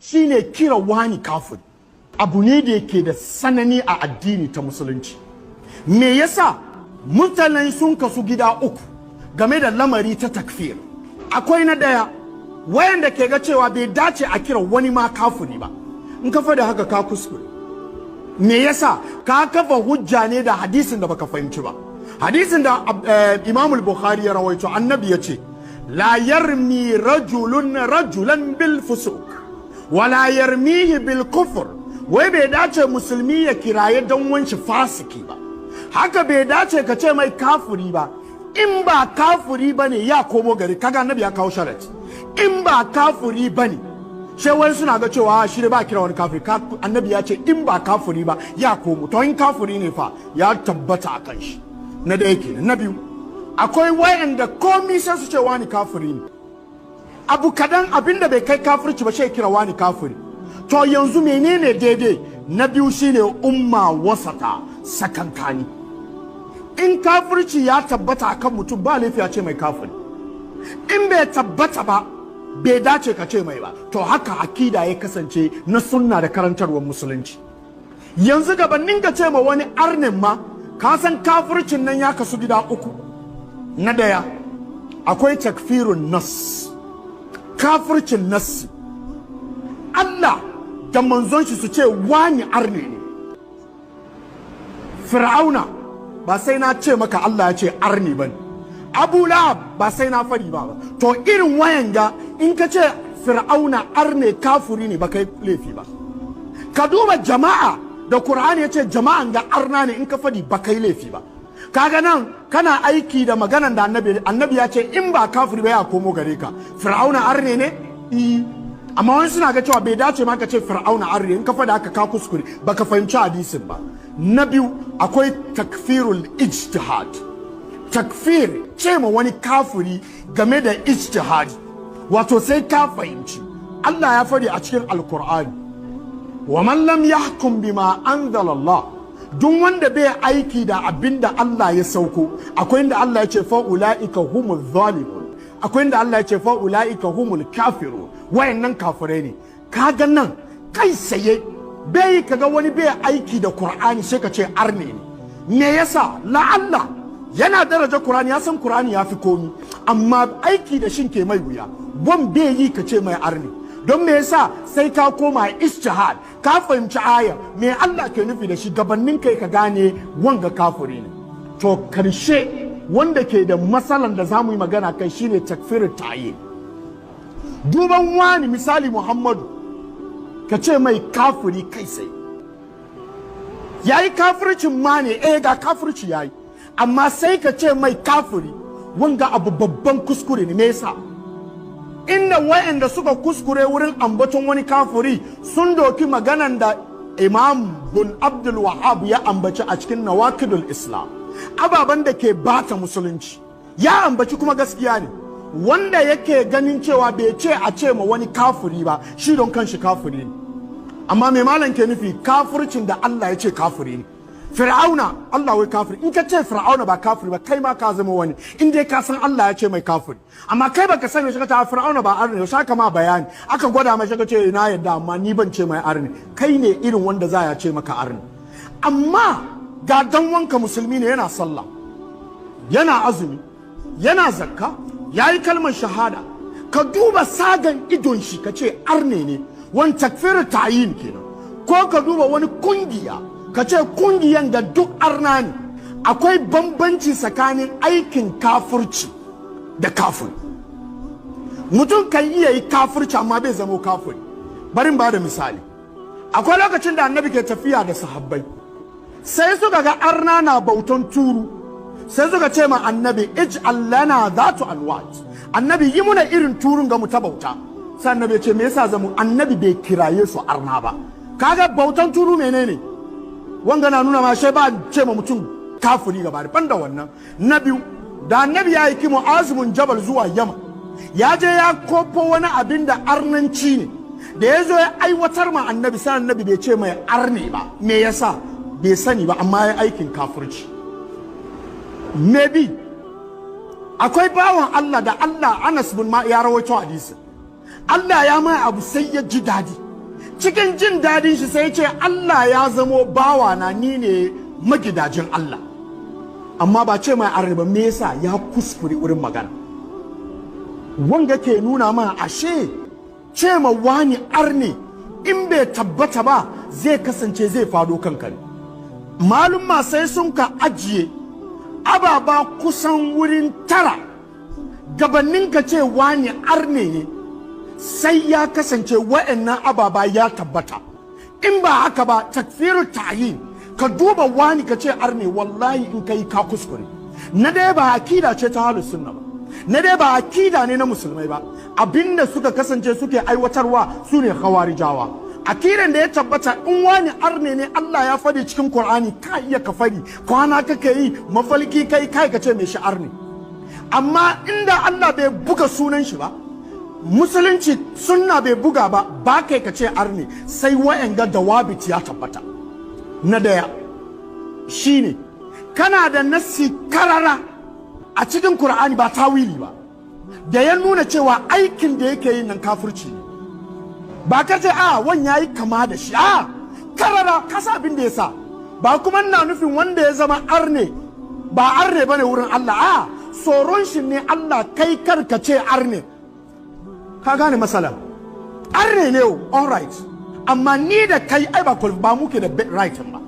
shine kira wani kafiri abu ne da yake da sanani a addini ta musulunci. Me yasa mutanen sun kasu gida uku game da lamari ta takfir? Akwai na daya wayanda ke ga cewa bai dace a kira wani ma kafiri ba. In ka faɗi haka ka kuskure. Me yasa? Ka kafa hujja ne da hadisin da baka fahimci ba. Hadisin da Imam al-Bukhari ya rawaito, annabi ya ce la yarmi rajulan bil fusuq wa la yarmihi bil kufr. Wai bai dace musulmi ya kiraye dan wanshi fasiki ba. Haka bai dace ka ce mai kafiri ba. In ba kafiri bane ya komo gari, kaga annabi ya kawo sharati. In ba kafiri bane, sai wani suna ga cewa shi ba kira wani kafiri. Annabi ya ce in ba kafiri ba ya komo. To in kafiri ne fa ya tabbata a kan shi. Na da yake na biyu, akwai wayanda komi sai su ce wani kafiri ne. Abu kadan abinda bai kai kafirci ba sai kira wani kafiri. To yanzu menene daidai? Na biyu shine umma wasata, sakankani. In kafirci ya tabbata akan mutum ba laifi a ce mai kafiri. In bai tabbata ba bai dace ka ce mai ba. To haka akida ya kasance na sunna da karantarwar musulunci. Yanzu gabanin ka ce ma wani arnin ma, ka san kafircin nan ya kasu gida uku. Na daya akwai takfirun nas, kafircin nas. Allah da manzon shi su ce wani arne ne. Fir'auna ba sai na ce maka Allah ya ce arne bane. Abu Lahab ba sai na fari ba. To irin wayan ga in ka ce Fir'auna arne kafiri ne ba kai laifi ba. Ka duba jama'a da Qur'ani ya ce jama'an ga arna ne, in ka fadi ba kai laifi ba. Kaga nan kana aiki da maganan da annabi ya ce in ba kafiri ba ya komo gare ka. Fir'auna arne ne? Amma wani suna ga cewa bai dace ma ka ce Fir'auna arne, in ka fadi haka ka kuskure baka fahimci hadisin ba. Na biyu akwai takfirul ijtihad. Takfir ce ma wani kafiri game da ijtihadi, wato sai ka fahimci. Allah ya fadi a cikin Alkur'ani, wa man lam yahkum bima anzala Allah, duk wanda bai aiki da abinda Allah ya sauko. Akwai inda Allah ya ce fa ulaika humuz zalimun, akwai inda Allah ya ce fa ulaika humul kafirun. Wayannan kafirai ne. Kaga nan kai saye bai kaga wani bai aiki da Qur'ani sai ka ce arne ne. Me yasa? La'alla yana daraja Qur'ani, ya san Qur'ani ya fi komi, amma aiki da shin ke mai wuya. Wan bai yi ka ce mai arne. Don me yasa? Sai ka koma ijtihad, ka fahimci aya me Allah ke nufi da shi gabanin kai ka gane wanga kafiri ne. To karshe wanda ke da matsalan da zamu yi magana kai shine takfir ta'yin. Duban wani misali Muhammadu ka ce mai kafiri kai sai yayi kafircin ma ne, ga kafirci yayi, amma sai ka ce mai kafiri, wanga abu babban kuskure ne. Me yasa? Inda wayanda suka kuskure wurin ambaton wani kafiri sun doki maganan da Imam bin Abdul Wahhab ya ambaci a cikin Nawaqidul Islam, ababen da ke bata musulunci. Ya ambaci kuma gaskiya ne. Wanda yake ganin cewa bai ce a ce ma wani kafiri ba, shi don kanshi kafiri ne. Amma mai malam ke nufi kafircin da Allah ya ce kafiri ne. Fir'auna Allah wai kafiri. In ka ce Fir'auna ba kafiri ba, kai ma ka zama wani. In dai ka san Allah ya ce mai kafiri, amma kai baka sani shi ka ta Fir'auna ba arne, shi ka ma bayani aka gwada mai shi ka ce ina yadda, amma ni ban ce mai arne. Kai ne irin wanda za ya ce maka arne. Amma ga dan wanka musulmi ne, yana sallah, yana azumi, yana zakka, yayi kalmar shahada. Ka duba sagan idon shi ka ce arne ne, wani takfir ta'yin kenan. Ko ka duba wani kungiya ka ce kungiyan da duk arna ne. Akwai bambanci tsakanin aikin kafirci da kafir. Mutum kan iya yi kafirci amma bai zama kafiri. Barin ba da misali, akwai lokacin da annabi ke tafiya da sahabbai, sai suka ga arna na bautan turu, sai suka ce ma annabi ij'al lana dhatu anwat, annabi yi muna irin turun ga mu ta bauta. Sai annabi ya ce me yasa zamu? Annabi bai kiraye su arna ba. Kaga bautan turu menene? Wanga na nuna ma sai ba ce ma mutum kafiri gaba da banda wannan. Na biyu, da annabi ya yi kimu azumin jabal zuwa Yaman, ya je ya kofo wani abin da arnanci ne, da ya zo ya aiwatar ma annabi, sai annabi bai ce mai arne ba. Me yasa? Bai sani ba, amma ya aikin kafirci. Maybe akwai bawan Allah da Allah Anas bin ma ya rawaito hadisi, Allah ya mai abu sai ya ji dadi, cikin jin dadin shi sai ya ce Allah ya zamo bawa na, ni ne magidajin Allah. Amma ba ce mai arne ba, me yasa? Ya kuskure wurin magana. Wanga ke nuna mana ashe ce ma wani arne in bai tabbata ba zai kasance zai fado kanka ne. Malumma sai sun ka ajiye ababa kusan wurin 9 gabanin ka ce wani arne ne, sai ya kasance wa'annan ababa ya tabbata. In ba haka ba takfiru ta'yin, ka duba wani ka ce arne, wallahi in kai ka kuskure. Na dai ba akida ce ta Ahlus Sunna ba, na dai ba akida ne na musulmai ba. Abinda suka kasance suke aiwatarwa su ne khawarijawa. Akidan da ya tabbata in wani arne ne Allah ya fadi cikin Qur'ani, ka iya ka fadi, kwana kake yi, mafalki kai ka ce mai shi arne. Amma inda Allah bai buga sunan shi ba, musulunci sunna bai buga ba kai ka ce arne, sai wa'anga dawabit ya tabbata. Na daya shine kana da nassi karara a cikin Qur'ani, ba tawili ba, da ya nuna cewa aikin da yake yin nan kafirci ne. Ba ka ce wan yayi kama da shi, karara kasa abin da yasa. Ba kuma ina nufin wanda ya zama arne ba arne bane wurin Allah, tsoron shi ne Allah kai karka ce arne. Ka gane masala? Arne ne, all right, amma ni da kai ai ba muke da right ba.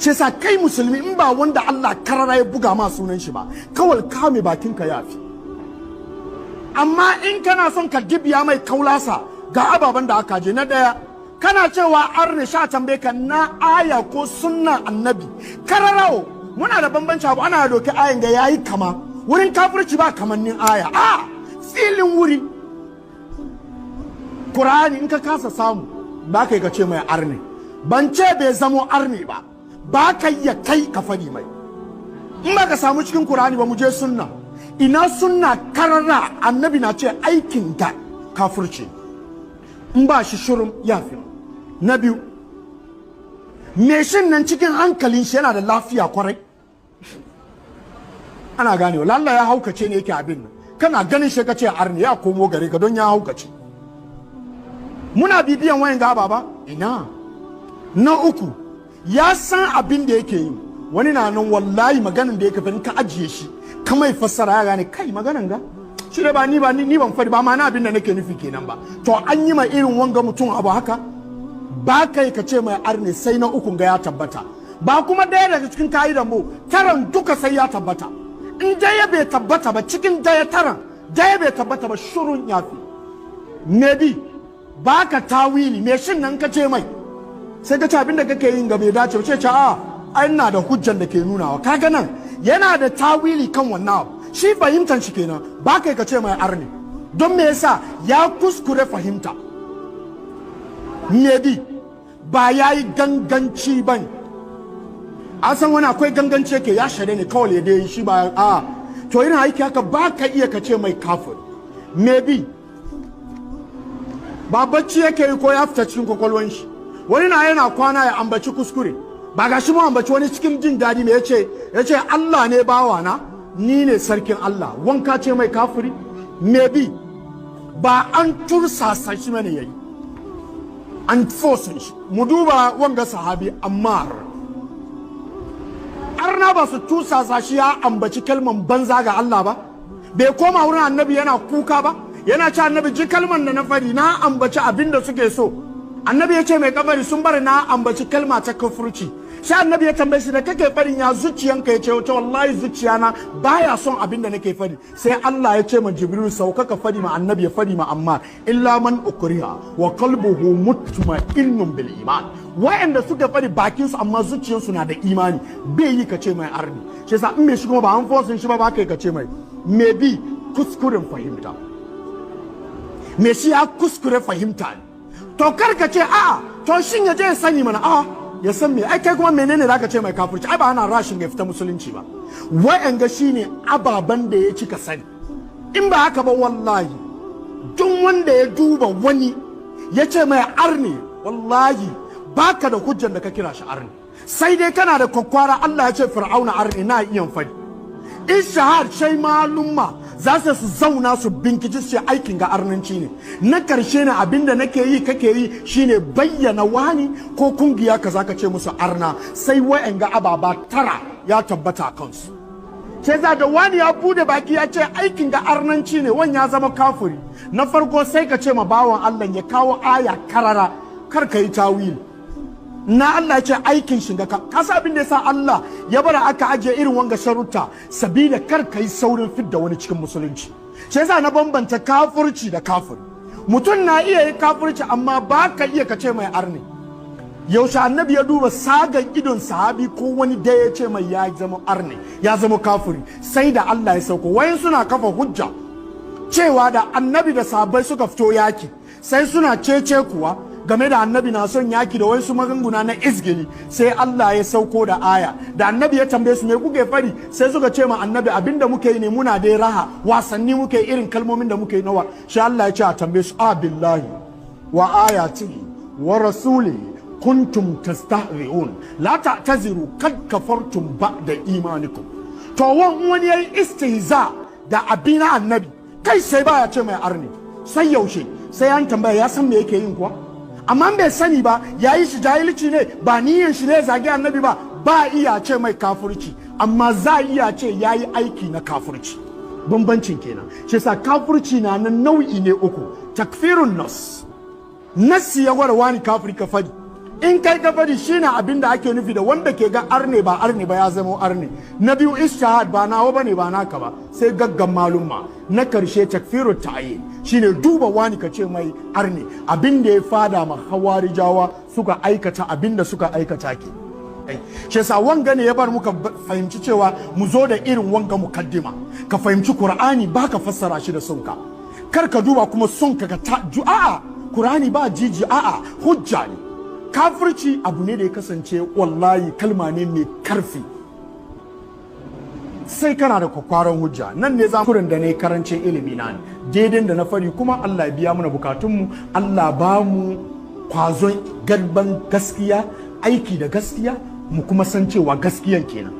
Shi sa kai musulmi in ba wanda Allah karara ya buga ma sunan shi ba, kawai kame bakin ka yafi. Amma in kana son ka dibiya mai kaulasa ga ababen da aka je, na daya kana cewa arne, sha tambaye ka na aya ko sunna annabi kararawo. Muna da bambanci abu, ana doke ayan ga yayi kama, wurin kafirci ba kamannin aya, filin wuri. Qur'ani in ka kasa samu ba kai ka ce mai arne, ban ce bai zamo arne ba ka iya kai ka fadi mai. In ba ka samu cikin Qur'ani ba, mu je sunna. Ina sunna karara annabi na ce aikin da kafirci, in ba shi shirin yafi. Na biyu, me shin nan cikin hankalin shi yana da lafiya kwarai. Ana ganewa lalla ya haukace ne yake abin nan, kana ganin shi ka ce arne, ya komo gare ka don ya haukace. Muna bibiyan wayan gaba ba ina. Na uku, ya san abin da yake yi. Wani na nan wallahi maganin da yake fa ka ajiye shi kamar fassara ya gane kai maganan ga shi da ni ban fadi ba, ma na abin da nake nufi kenan ba. To an yi ma irin wanga mutum abu haka, ba kai ka ce mai arne sai na ukun ga ya tabbata. Ba kuma daya daga cikin ka'idan mu 9 duka sai ya tabbata. In daya bai tabbata ba cikin daya 9, daya bai tabbata ba, shurun yafi. Maybe ba ka tawili, me shin nan ka ce mai sai ka ce abin da kake yin ga bai dace ba, ce ai ina da hujjan da ke nunawa. Kaga nan yana da tawili kan wannan abu, shi fahimtar shi kenan, ba kai ka ce mai arne. Don me yasa? Ya kuskure fahimta. Maybe ba ya yi ganganci ba ne. An san wani akwai ganganci yake ya shade ne kawai ya dai shi ba to yana aiki haka ba ka iya ka ce mai kafir. Maybe ba bacci yake yi ko ya fita cikin kwakwalwan shi. Wani na yana kwana ya ambaci kuskure, ba ga shi mu ambaci wani cikin jin daɗi ne, ya ce Allah ne bawa na, ni ne sarkin Allah, wanka ce mai kafiri. Maybe ba an tursasa shi mana yayi, an force shi. Mu duba wanga sahabi Ammar, arna ba su tursasa shi ya ambaci kalman banza ga Allah ba, bai koma wurin annabi yana kuka ba, yana ce annabi ji kalman da na fari, na ambaci abin da suke so. Annabi ya ce mai kabari sun bari na ambaci kalma ta kafirci. Sai annabi ya tambaye shi da kake farin ya zuciyanka, ya ce wata wallahi zuciyana baya son abin da nake fadi. Sai Allah ya ce ma Jibril sauka ka fadi ma annabi ya fadi ma Ammar, illa man ukriha wa qalbuhu mutma'innun bil iman. Wa'anda suka fadi bakin su amma zuciyarsu na da imani, bai yi ka ce mai arni. Shi yasa in me shi kuma ba an fosin shi ba kai ka ce mai. Maybe kuskuren fahimta. Me shi ya kuskure fahimta ne. To karka ce to shin ya je ya sani mana ya san me, ai kai kuma menene zaka ce mai kafirci? Ai ba ana rashin ya fita musulunci ba. Wa'anga shine ababan da ya cika sani. In ba haka ba wallahi duk wanda ya duba wani ya ce mai arni, wallahi baka da hujjan da ka kira shi arni. Sai dai kana da kwakwara. Allah ya ce fir'auna arni, na iya fadi. Issah shai malumma za su zauna su binkici su aikin ga arnanci ne. Na karshe na abinda nake yi kake yi shine bayyana wani ko kungiya kaza ka ce musu arna, sai wa'en ga ababa tara ya tabbata kansu. Sai za da wani ya bude baki ya ce aikin ga arnanci ne, wani ya zama kafiri. Na farko sai ka ce ma bawan Allah ya kawo aya karara, kar ka yi tawil. Na Allah ya ce aikin shiga ka sa abin da yasa Allah ya bara aka ajiye irin wanga sharuta sabida kar ka yi saurin fidda wani cikin musulunci. Sai yasa na bambanta kafirci da kafiri. Mutum na iya yi kafirci amma ba ka iya ka ce mai arni. Yaushe annabi ya duba sagan idon sahabi ko wani da ya ce mai ya zama arni, ya zama kafiri, sai da Allah ya sauko. Wayan suna kafa hujja cewa da annabi da sahabbai suka fito yaki, sai suna cece kuwa game da annabi na son yaki da wasu magunguna na izgili, sai Allah ya sauko da aya da annabi ya tambaye su me kuke fari, sai suka ce ma annabi abinda muke yi ne muna dai raha, wasanni muke irin kalmomin da muke yi nawa. Sai Allah ya ce a tambaye su billahi wa ayatihi wa rasulihi kuntum tastahzi'un la ta'taziru kad kafartum ba'da imanikum. To wani yayi istihza da abin annabi kai sai baya ce mai arni, sai yaushe sai an tambaya ya san me yake yin kuwa, amma bai sani ba, yayi shi jahilci ne, ba niyyar shi ne zagi annabi ba iya ce mai kafirci, amma za iya ce yayi aiki na kafirci. Bambancin kenan. Shi yasa kafirci na nan nau'i ne uku. Takfirun nasi ya gwada wani kafiri ka fadi, in kai ka fadi shine abin da ake nufi da wanda ke ga arne ba ya zama arne. Na biyu ishahad ba nawa bane ba naka ba, sai gaggan malumma. Na karshe takfiru ta'yin shine duba wani ka ce mai arne, abin da ya fada ma hawarijawa suka aikata abin da suka aikata ke. Shi yasa wanga ne ya bar muka fahimci cewa mu zo da irin wanga mukaddima, ka fahimci Qur'ani ba ka fassara shi da sonka, kar ka duba kuma sonka ka a'a Qur'ani ba jiji, a'a hujja ne. Kafirci abu ne da ya kasance wallahi kalma ne mai karfi, sai kana da kwakwaran hujja. Nan ne za kurin da ne karancin ilimi na ne daidai da na fari, kuma Allah ya biya mana bukatunmu, Allah ba mu kwazon garban gaskiya, aiki da gaskiya, mu kuma san cewa gaskiyan kenan.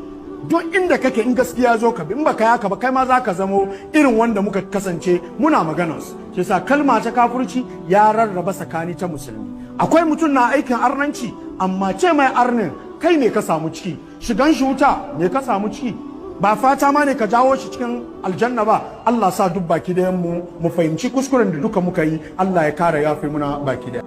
Don inda kake in gaskiya zo ka bi, in baka yaka ba kai ma za ka zamo irin wanda muka kasance muna maganarsu. Shi yasa kalma ta kafirci ya rarraba tsakani ta musulmi. Akwai mutum na aikin arnanci amma ce mai arnin kai ne ka samu ciki, shigan shi wuta ne ka samu ciki, ba fata ma ne ka jawo shi cikin aljanna ba. Allah sa duk baki da mu fahimci kuskuren da duka muka yi, Allah ya kare yafe muna baki da